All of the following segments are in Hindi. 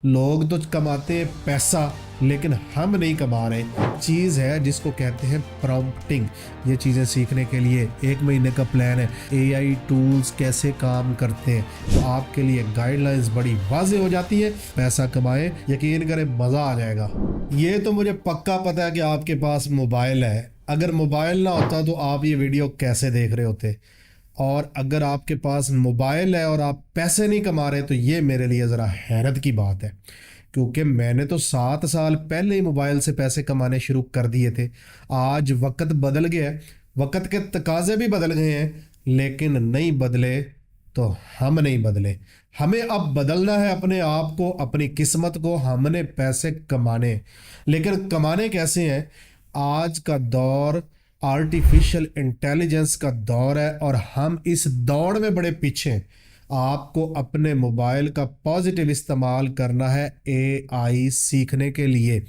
लोग तो कमाते हैं पैसा, लेकिन हम नहीं कमा रहे। चीज़ है जिसको कहते हैं प्रॉम्प्टिंग। ये चीज़ें सीखने के लिए 1 महीने का प्लान है। एआई टूल्स कैसे काम करते हैं, तो आपके लिए गाइडलाइंस बड़ी वाज़ेह हो जाती है। पैसा कमाएं, यकीन करें मज़ा आ जाएगा। ये तो मुझे पक्का पता है कि आपके पास मोबाइल है। अगर मोबाइल ना होता तो आप ये वीडियो कैसे देख रहे होते। और अगर आपके पास मोबाइल है और आप पैसे नहीं कमा रहे, तो ये मेरे लिए ज़रा हैरत की बात है। क्योंकि मैंने तो 7 साल पहले ही मोबाइल से पैसे कमाने शुरू कर दिए थे। आज वक्त बदल गया है, वक्त के तकाजे भी बदल गए हैं, लेकिन नहीं बदले तो हम नहीं बदले। हमें अब बदलना है अपने आप को, अपनी किस्मत को। हमने पैसे कमाने, लेकिन कमाने कैसे हैं? आज का दौर आर्टिफिशियल इंटेलिजेंस का दौर है और हम इस दौड़ में बड़े पीछे हैं। आपको अपने मोबाइल का पॉजिटिव इस्तेमाल करना है एआई सीखने के लिए।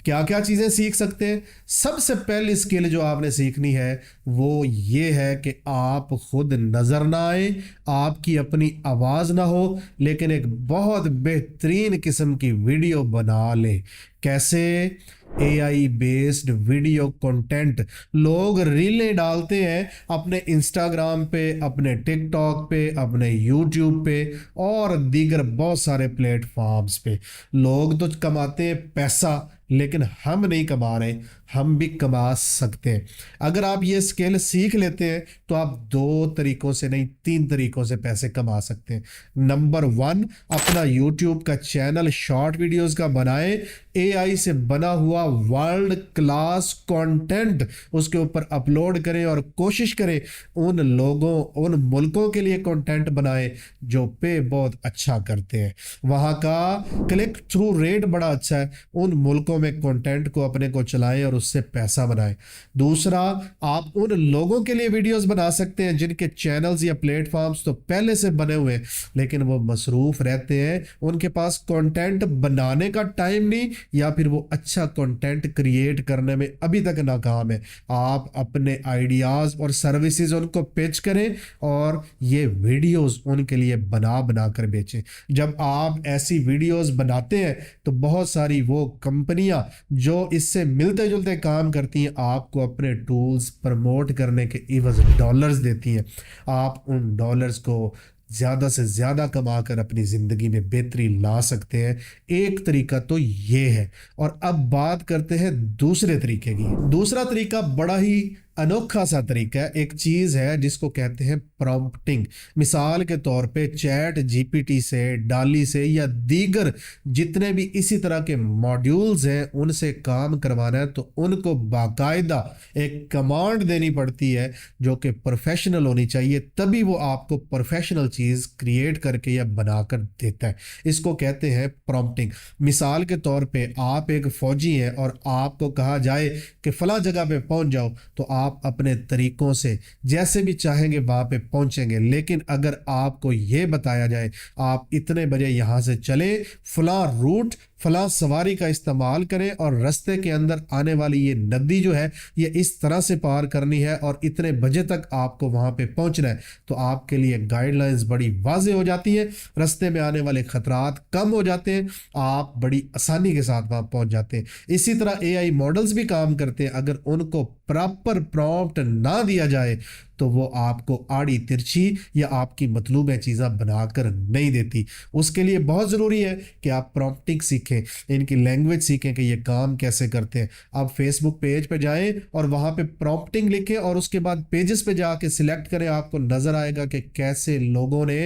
क्या क्या चीज़ें सीख सकते हैं? सबसे पहली स्किल जो आपने सीखनी है वो ये है कि आप खुद नज़र ना आए, आपकी अपनी आवाज़ ना हो, लेकिन एक बहुत बेहतरीन किस्म की वीडियो बना लें। कैसे? AI based video content. लोग रीलें डालते हैं अपने इंस्टाग्राम पे, अपने टिकटॉक पे, अपने यूट्यूब पे और दीगर बहुत सारे प्लेटफॉर्म्स पे। लोग तो कमाते हैं पैसा, लेकिन हम नहीं कमा रहे। हम भी कमा सकते हैं। अगर आप ये स्किल सीख लेते हैं तो आप 2 तरीकों से नहीं, 3 तरीकों से पैसे कमा सकते हैं। नंबर 1, अपना यूट्यूब का चैनल शॉर्ट वीडियोस का बनाएं। एआई से बना हुआ वर्ल्ड क्लास कंटेंट उसके ऊपर अपलोड करें और कोशिश करें उन लोगों, उन मुल्कों के लिए कंटेंट बनाएं जो पे बहुत अच्छा करते हैं। वहाँ का क्लिक थ्रू रेट बड़ा अच्छा है। उन मुल्कों में कंटेंट को अपने को चलाएं और उससे पैसा बनाएं। दूसरा, आप उन लोगों के लिए वीडियोस बना सकते हैं जिनके चैनल्स या प्लेटफॉर्म्स तो पहले से बने हुए हैं, लेकिन वो मसरूफ रहते हैं, उनके पास कंटेंट बनाने का टाइम नहीं, या फिर वो अच्छा कंटेंट क्रिएट करने में अभी तक नाकाम है। आप अपने आइडियाज़ और सर्विसेज उनको पिच करें और ये वीडियोस उनके लिए बना बना कर बेचें। जब आप ऐसी वीडियोस बनाते हैं तो बहुत सारी वो कंपनियां जो इससे मिलते जुलते काम करती हैं आपको अपने टूल्स प्रमोट करने के इवज डॉलर्स देती हैं। आप उन डॉलर्स को ज़्यादा से ज़्यादा कमाकर अपनी ज़िंदगी में बेहतरी ला सकते हैं। एक तरीका तो ये है। और अब बात करते हैं दूसरे तरीके की। दूसरा तरीका बड़ा ही अनोखा सा तरीका है। एक चीज़ है जिसको कहते हैं प्रॉम्प्टिंग। मिसाल के तौर पे चैट जीपीटी से, डाली से या दीगर जितने भी इसी तरह के मॉड्यूल्स हैं उनसे काम करवाना है तो उनको बाकायदा एक कमांड देनी पड़ती है जो कि प्रोफेशनल होनी चाहिए, तभी वो आपको प्रोफेशनल चीज़ क्रिएट करके या बनाकर देता है। इसको कहते हैं प्रॉम्प्टिंग। मिसाल के तौर पे आप एक फ़ौजी हैं और आपको कहा जाए कि फ़लाँ जगह पे पहुंच जाओ, तो आप अपने तरीकों से जैसे भी चाहेंगे वहाँ पे पहुंचेंगे। लेकिन अगर आपको ये बताया जाए आप इतने बजे यहाँ से चले, फ़लाँ रूट, फलां सवारी का इस्तेमाल करें और रास्ते के अंदर आने वाली ये नदी जो है ये इस तरह से पार करनी है और इतने बजे तक आपको वहां पे पहुंचना है, तो आपके लिए गाइडलाइंस बड़ी वाज़ेह हो जाती है। रास्ते में आने वाले खतरात कम हो जाते हैं, आप बड़ी आसानी के साथ वहां पहुंच जाते हैं। इसी तरह एआई मॉडल्स भी काम करते हैं। अगर उनको प्रॉपर प्रॉम्प्ट ना दिया जाए तो वो आपको आड़ी तिरछी या आपकी मतलूब चीज़ें बनाकर नहीं देती। उसके लिए बहुत ज़रूरी है कि आप प्रॉम्प्टिंग सीखें, इनकी लैंग्वेज सीखें कि ये काम कैसे करते हैं। आप फेसबुक पेज पे जाएं और वहाँ पे प्रॉम्प्टिंग लिखें और उसके बाद पेजेस पे जाके सिलेक्ट करें। आपको नज़र आएगा कि कैसे लोगों ने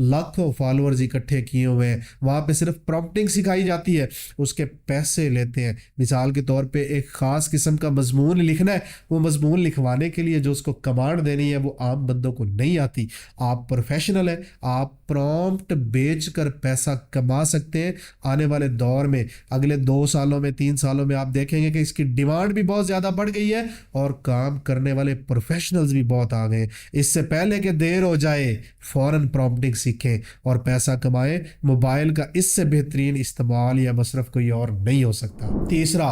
लाखों फॉलोअर्स इकट्ठे किए हुए हैं। वहाँ पे सिर्फ प्रॉम्प्टिंग सिखाई जाती है, उसके पैसे लेते हैं। मिसाल के तौर पे एक ख़ास किस्म का मजमून लिखना है, वो मजमून लिखवाने के लिए जो उसको कमांड देनी है वो आम बंदों को नहीं आती। आप प्रोफेशनल है, आप प्रॉम्प्ट बेचकर पैसा कमा सकते हैं। आने वाले दौर में अगले 2 सालों में, 3 सालों में आप देखेंगे कि इसकी डिमांड भी बहुत ज़्यादा बढ़ गई है और काम करने वाले प्रोफेशनल्स भी बहुत आ गए। इससे पहले कि देर हो जाए फ़ौरन प्रॉम्प्टिंग सीखें और पैसा कमाएं। मोबाइल का इससे बेहतरीन इस्तेमाल या मसरफ कोई और नहीं हो सकता। तीसरा,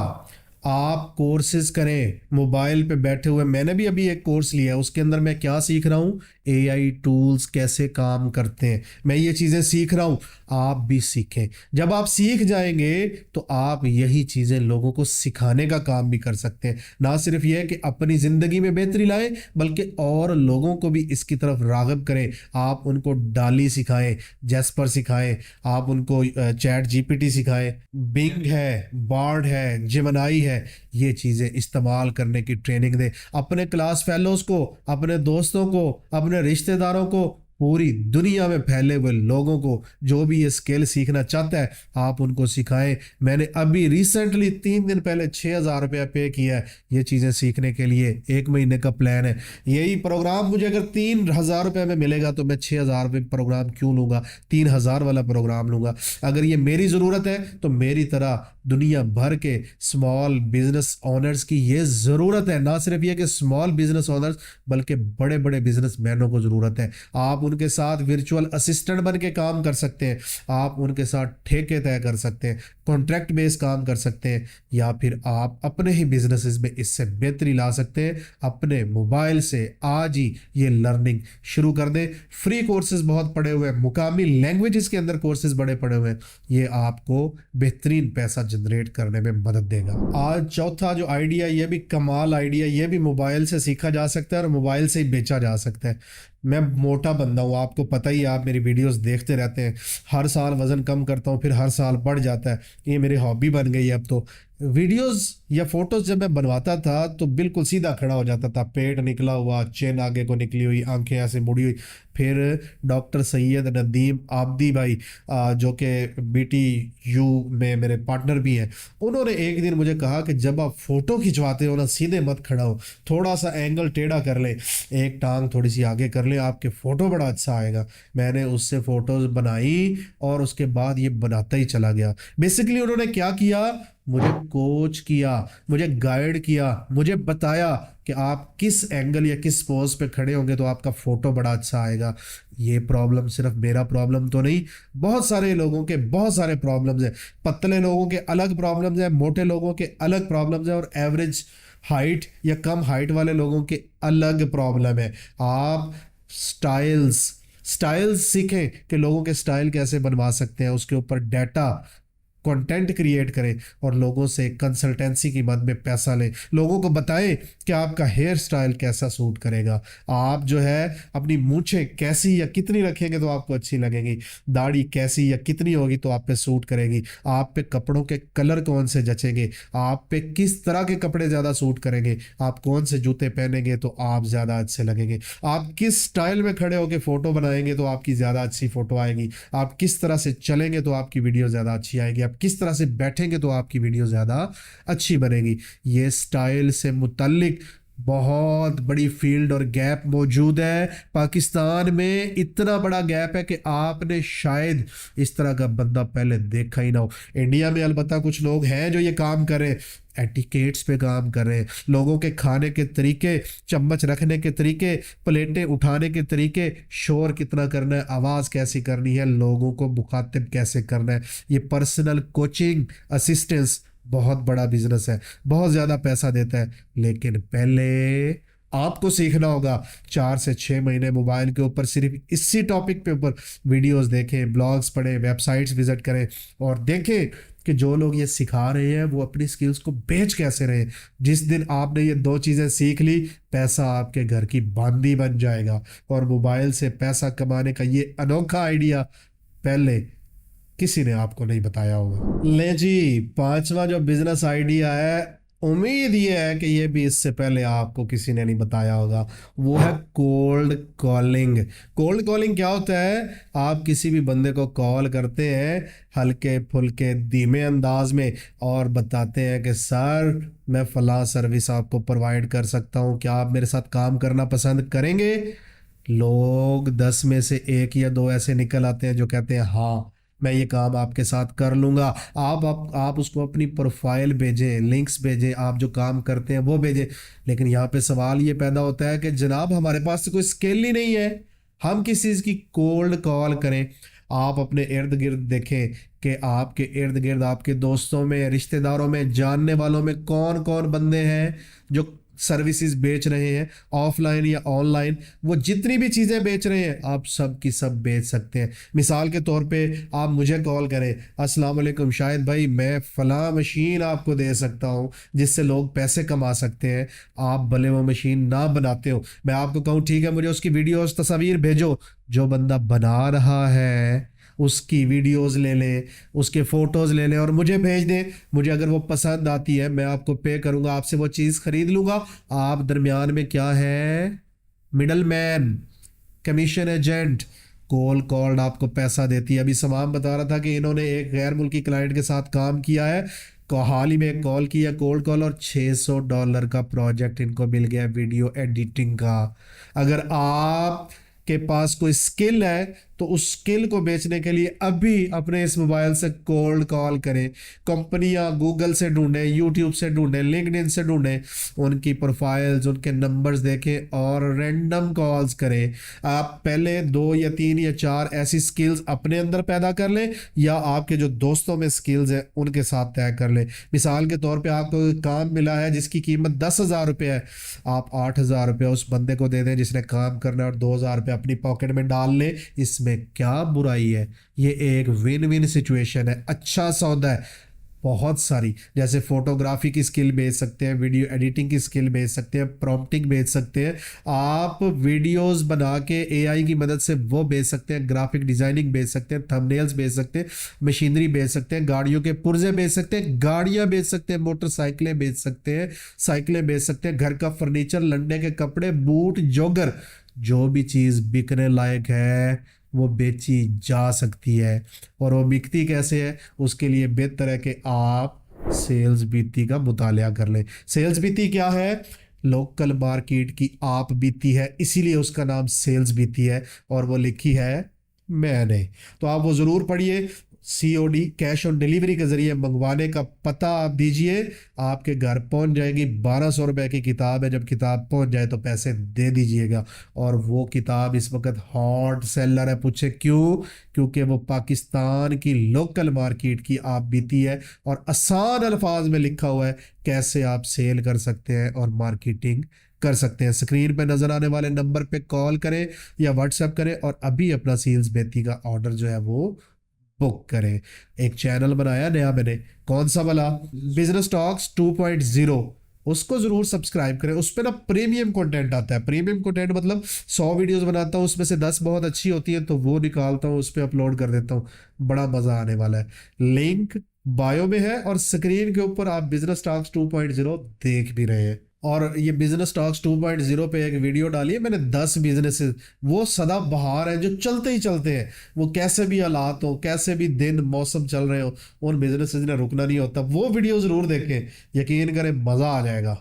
आप कोर्सेज करें मोबाइल पे बैठे हुए। मैंने भी अभी एक कोर्स लिया है, उसके अंदर मैं क्या सीख रहा हूँ, एआई टूल्स कैसे काम करते हैं, मैं ये चीज़ें सीख रहा हूँ। आप भी सीखें। जब आप सीख जाएंगे तो आप यही चीज़ें लोगों को सिखाने का काम भी कर सकते हैं। ना सिर्फ ये है कि अपनी ज़िंदगी में बेहतरी लाएं, बल्कि और लोगों को भी इसकी तरफ राग़िब करें। आप उनको डाली सिखाएं, जैस्पर सिखाएं, आप उनको चैट जीपीटी सिखाएं, बिंग है, बार्ड है, जेमिनी है, ये चीज़ें इस्तेमाल करने की ट्रेनिंग दें। अपने क्लास फेलोज़ को, अपने दोस्तों को, अपने रिश्तेदारों को, पूरी दुनिया में फैले हुए लोगों को, जो भी ये स्किल सीखना चाहता है, आप उनको सिखाएं। मैंने अभी रिसेंटली 3 दिन पहले 6,000 रुपया पे किया है ये चीज़ें सीखने के लिए। 1 महीने का प्लान है। यही प्रोग्राम मुझे अगर 3,000 रुपये में मिलेगा तो मैं 6,000 रुपये प्रोग्राम क्यों लूँगा, 3,000 वाला प्रोग्राम लूँगा। अगर ये मेरी ज़रूरत है तो मेरी तरह दुनिया भर के स्मॉल बिजनेस ओनर्स की ये ज़रूरत है। ना सिर्फ ये कि स्मॉल बिजनेस ओनर्स, बल्कि बड़े बड़े बिजनेसमैनों को ज़रूरत है। आप उनके साथ वर्चुअल असिस्टेंट बन के काम कर सकते हैं, आप उनके साथ ठेके तय कर सकते हैं, कॉन्ट्रैक्ट बेस काम कर सकते हैं, या फिर आप अपने ही बिजनेसेस में इससे बेहतरी ला सकते हैं। अपने मोबाइल से आज ही ये लर्निंग शुरू कर दें। फ्री कोर्सेज बहुत पड़े हुए हैं, मुकामी लैंग्वेजेस के अंदर कोर्सेज बड़े पड़े हुए हैं, ये आपको बेहतरीन पैसा जनरेट करने में मदद देगा। आज चौथा जो आइडिया, ये भी कमाल आइडिया, ये भी मोबाइल से सीखा जा सकता है और मोबाइल से ही बेचा जा सकता है। मैं मोटा बंदा हूँ, आपको पता ही है, आप मेरी वीडियोस देखते रहते हैं। हर साल वज़न कम करता हूँ, फिर हर साल बढ़ जाता है। ये मेरी हॉबी बन गई है अब तो। वीडियोस या फोटोज जब मैं बनवाता था तो बिल्कुल सीधा खड़ा हो जाता था, पेट निकला हुआ, चेन आगे को निकली हुई, आंखें ऐसे मुड़ी हुई। फिर डॉक्टर सैयद नदीम आबदी भाई, जो कि BTU में मेरे पार्टनर भी हैं, उन्होंने एक दिन मुझे कहा कि जब आप फ़ोटो खिंचवाते हो ना, सीधे मत खड़ा हो, थोड़ा सा एंगल टेढ़ा कर ले, एक टांग थोड़ी सी आगे कर ले, आपके फ़ोटो बड़ा अच्छा आएगा। मैंने उससे फ़ोटोज़ बनाई और उसके बाद ये बनाता ही चला गया। बेसिकली उन्होंने क्या किया, मुझे कोच किया, मुझे गाइड किया, मुझे बताया कि आप किस एंगल या किस पोज पे खड़े होंगे तो आपका फ़ोटो बड़ा अच्छा आएगा। ये प्रॉब्लम सिर्फ मेरा प्रॉब्लम तो नहीं, बहुत सारे लोगों के बहुत सारे प्रॉब्लम्स हैं। पतले लोगों के अलग प्रॉब्लम्स हैं, मोटे लोगों के अलग प्रॉब्लम्स हैं, और एवरेज हाइट या कम हाइट वाले लोगों के अलग प्रॉब्लम है। आप स्टाइल्स सीखें कि लोगों के स्टाइल कैसे बनवा सकते हैं, उसके ऊपर डाटा कंटेंट क्रिएट करें और लोगों से कंसल्टेंसी की मद में पैसा लें। लोगों को बताएं कि आपका हेयर स्टाइल कैसा सूट करेगा, आप जो है अपनी मूंछें कैसी या कितनी रखेंगे तो आपको अच्छी लगेगी, दाढ़ी कैसी या कितनी होगी तो आप पे सूट करेगी, आप पे कपड़ों के कलर कौन से जचेंगे, आप पे किस तरह के कपड़े ज़्यादा सूट करेंगे, आप कौन से जूते पहनेंगे तो आप ज़्यादा अच्छे लगेंगे, आप किस स्टाइल में खड़े होकर फ़ोटो बनाएंगे तो आपकी ज़्यादा अच्छी फ़ोटो आएगी, आप किस तरह से चलेंगे तो आपकी वीडियो ज़्यादा अच्छी आएगी, आप किस तरह से बैठेंगे तो आपकी वीडियो ज़्यादा अच्छी बनेगी। ये स्टाइल से मुतल्लिक बहुत बड़ी फील्ड और गैप मौजूद है। पाकिस्तान में इतना बड़ा गैप है कि आपने शायद इस तरह का बंदा पहले देखा ही ना हो। इंडिया में अलबत्ता कुछ लोग हैं जो ये काम कर रहे हैं, एटिकेट्स पे काम कर रहे हैं, लोगों के खाने के तरीके, चम्मच रखने के तरीके, प्लेटें उठाने के तरीके, शोर कितना करना है, आवाज़ कैसी करनी है, लोगों को मुखातिब कैसे करना है। ये पर्सनल कोचिंग असिस्टेंस बहुत बड़ा बिजनेस है, बहुत ज़्यादा पैसा देता है, लेकिन पहले आपको सीखना होगा। 4 से 6 महीने मोबाइल के ऊपर सिर्फ इसी टॉपिक पे ऊपर वीडियोस देखें, ब्लॉग्स पढ़ें, वेबसाइट्स विजिट करें और देखें कि जो लोग ये सिखा रहे हैं वो अपनी स्किल्स को बेच कैसे रहे हैं। जिस दिन आपने ये 2 चीज़ें सीख ली, पैसा आपके घर की बांदी बन जाएगा। और मोबाइल से पैसा कमाने का ये अनोखा आइडिया पहले किसी ने आपको नहीं बताया होगा। ले जी, 5वां जो बिजनेस आइडिया है, उम्मीद ये है कि ये भी इससे पहले आपको किसी ने नहीं बताया होगा, वो है कोल्ड कॉलिंग। कोल्ड कॉलिंग क्या होता है? आप किसी भी बंदे को कॉल करते हैं हल्के फुल्के धीमे अंदाज में और बताते हैं कि सर मैं फ़लाँ सर्विस आपको प्रोवाइड कर सकता हूँ, क्या आप मेरे साथ काम करना पसंद करेंगे? लोग 10 में से 1 या 2 ऐसे निकल आते हैं जो कहते हैं हाँ मैं ये काम आपके साथ कर लूँगा। आप उसको अपनी प्रोफाइल भेजें, लिंक्स भेजें, आप जो काम करते हैं वो भेजें। लेकिन यहाँ पे सवाल ये पैदा होता है कि जनाब हमारे पास तो कोई स्किल ही नहीं है, हम किस चीज़ की कोल्ड कॉल करें? आप अपने इर्द गिर्द देखें कि आपके इर्द गिर्द, आपके दोस्तों में, रिश्तेदारों में, जानने वालों में कौन कौन बंदे हैं जो सर्विसेज बेच रहे हैं, ऑफलाइन या ऑनलाइन। वो जितनी भी चीज़ें बेच रहे हैं आप सब की सब बेच सकते हैं। मिसाल के तौर पे आप मुझे कॉल करें, अस्सलाम वालेकुम शाहिद भाई, मैं फ़लाँ मशीन आपको दे सकता हूँ जिससे लोग पैसे कमा सकते हैं। आप भले वो मशीन ना बनाते हो, मैं आपको कहूँ ठीक है मुझे उसकी वीडियोस तस्वीर भेजो, जो बंदा बना रहा है उसकी वीडियोस ले लें, उसके फ़ोटोज़ ले लें और मुझे भेज दें। मुझे अगर वो पसंद आती है मैं आपको पे करूँगा, आपसे वो चीज़ ख़रीद लूँगा। आप दरमियान में क्या है, middle man, commission agent, called आपको पैसा देती है। अभी समान बता रहा था कि इन्होंने एक गैर मुल्की क्लाइंट के साथ काम किया है, हाल ही में एक कॉल किया, कोल्ड कॉल, और $600 का प्रोजेक्ट इनको मिल गया वीडियो एडिटिंग का। अगर आप के पास कोई स्किल है तो उस स्किल को बेचने के लिए अभी अपने इस मोबाइल से कोल्ड कॉल करें। कंपनियां गूगल से ढूंढें, यूट्यूब से ढूंढें, लिंक्डइन से ढूंढें, उनकी प्रोफाइल्स, उनके नंबर्स देखें और रैंडम कॉल्स करें। आप पहले 2 या 3 या 4 ऐसी स्किल्स अपने अंदर पैदा कर लें या आपके जो दोस्तों में स्किल्स हैं उनके साथ तय कर लें। मिसाल के तौर पे आपको काम मिला है जिसकी कीमत 10,000 रुपये है, आप 8,000 रुपये उस बंदे को दे दें जिसने काम करना है और 2,000 रुपये अपनी पॉकेट में डाल लें। इसमें क्या बुराई है? ये एक विन विन सिचुएशन है, अच्छा सौदा है। बहुत सारी, जैसे फोटोग्राफी की स्किल बेच सकते हैं, वीडियो एडिटिंग की स्किल बेच सकते हैं, प्रॉम्प्टिंग बेच सकते हैं, आप वीडियोस बना के एआई की मदद से वो बेच सकते हैं, ग्राफिक डिजाइनिंग बेच सकते हैं, थंबनेल्स बेच सकते हैं, मशीनरी बेच सकते हैं, गाड़ियों के पुर्जे बेच सकते हैं, गाड़ियां बेच सकते हैं, मोटरसाइकिलें बेच सकते हैं, साइकिलें बेच सकते हैं, घर का फर्नीचर, लड़ने के कपड़े, बूट, जॉगर, जो भी चीज़ बिकने लायक है वो बेची जा सकती है। और वो बिकती कैसे है, उसके लिए बेहतर है कि आप सेल्स बीती का मुतालिया कर लें। सेल्स बीती क्या है? लोकल मार्केट की आप बीती है, इसीलिए उसका नाम सेल्स बीती है और वो लिखी है मैंने। तो आप वो ज़रूर पढ़िए। COD, कैश ऑन डिलीवरी के ज़रिए मंगवाने का पता आप दीजिए, आपके घर पहुंच जाएगी। 1,200 रुपये की किताब है, जब किताब पहुंच जाए तो पैसे दे दीजिएगा। और वो किताब इस वक्त हॉट सेलर है, पूछे क्यों? क्योंकि वो पाकिस्तान की लोकल मार्केट की आप बीती है और आसान अल्फाज में लिखा हुआ है कैसे आप सेल कर सकते हैं और मार्केटिंग कर सकते हैं। स्क्रीन पे नज़र आने वाले नंबर पे कॉल करें या व्हाट्सएप करें और अभी अपना सेल्स बेती का ऑर्डर जो है वो बुक करें। एक चैनल बनाया नया मैंने, कौन सा वाला? बिजनेस टॉक्स 2.0, उसको जरूर सब्सक्राइब करें। उस पर ना प्रीमियम कंटेंट आता है। प्रीमियम कंटेंट मतलब 100 वीडियोस बनाता हूँ, उसमें से 10 बहुत अच्छी होती है तो वो निकालता हूँ, उस पर अपलोड कर देता हूँ। बड़ा मज़ा आने वाला है। लिंक बायो में है और स्क्रीन के ऊपर आप बिजनेस टॉक्स 2.0 देख भी रहे हैं। और ये बिजनेस टॉक्स 2.0 पे एक वीडियो डाली है मैंने, 10 बिजनेसेस वो सदा बहार हैं जो चलते ही चलते हैं। वो कैसे भी हालात हो, कैसे भी दिन मौसम चल रहे हो, उन बिजनेसेस ने रुकना नहीं होता। वो वीडियो ज़रूर देखें, यकीन करें मज़ा आ जाएगा।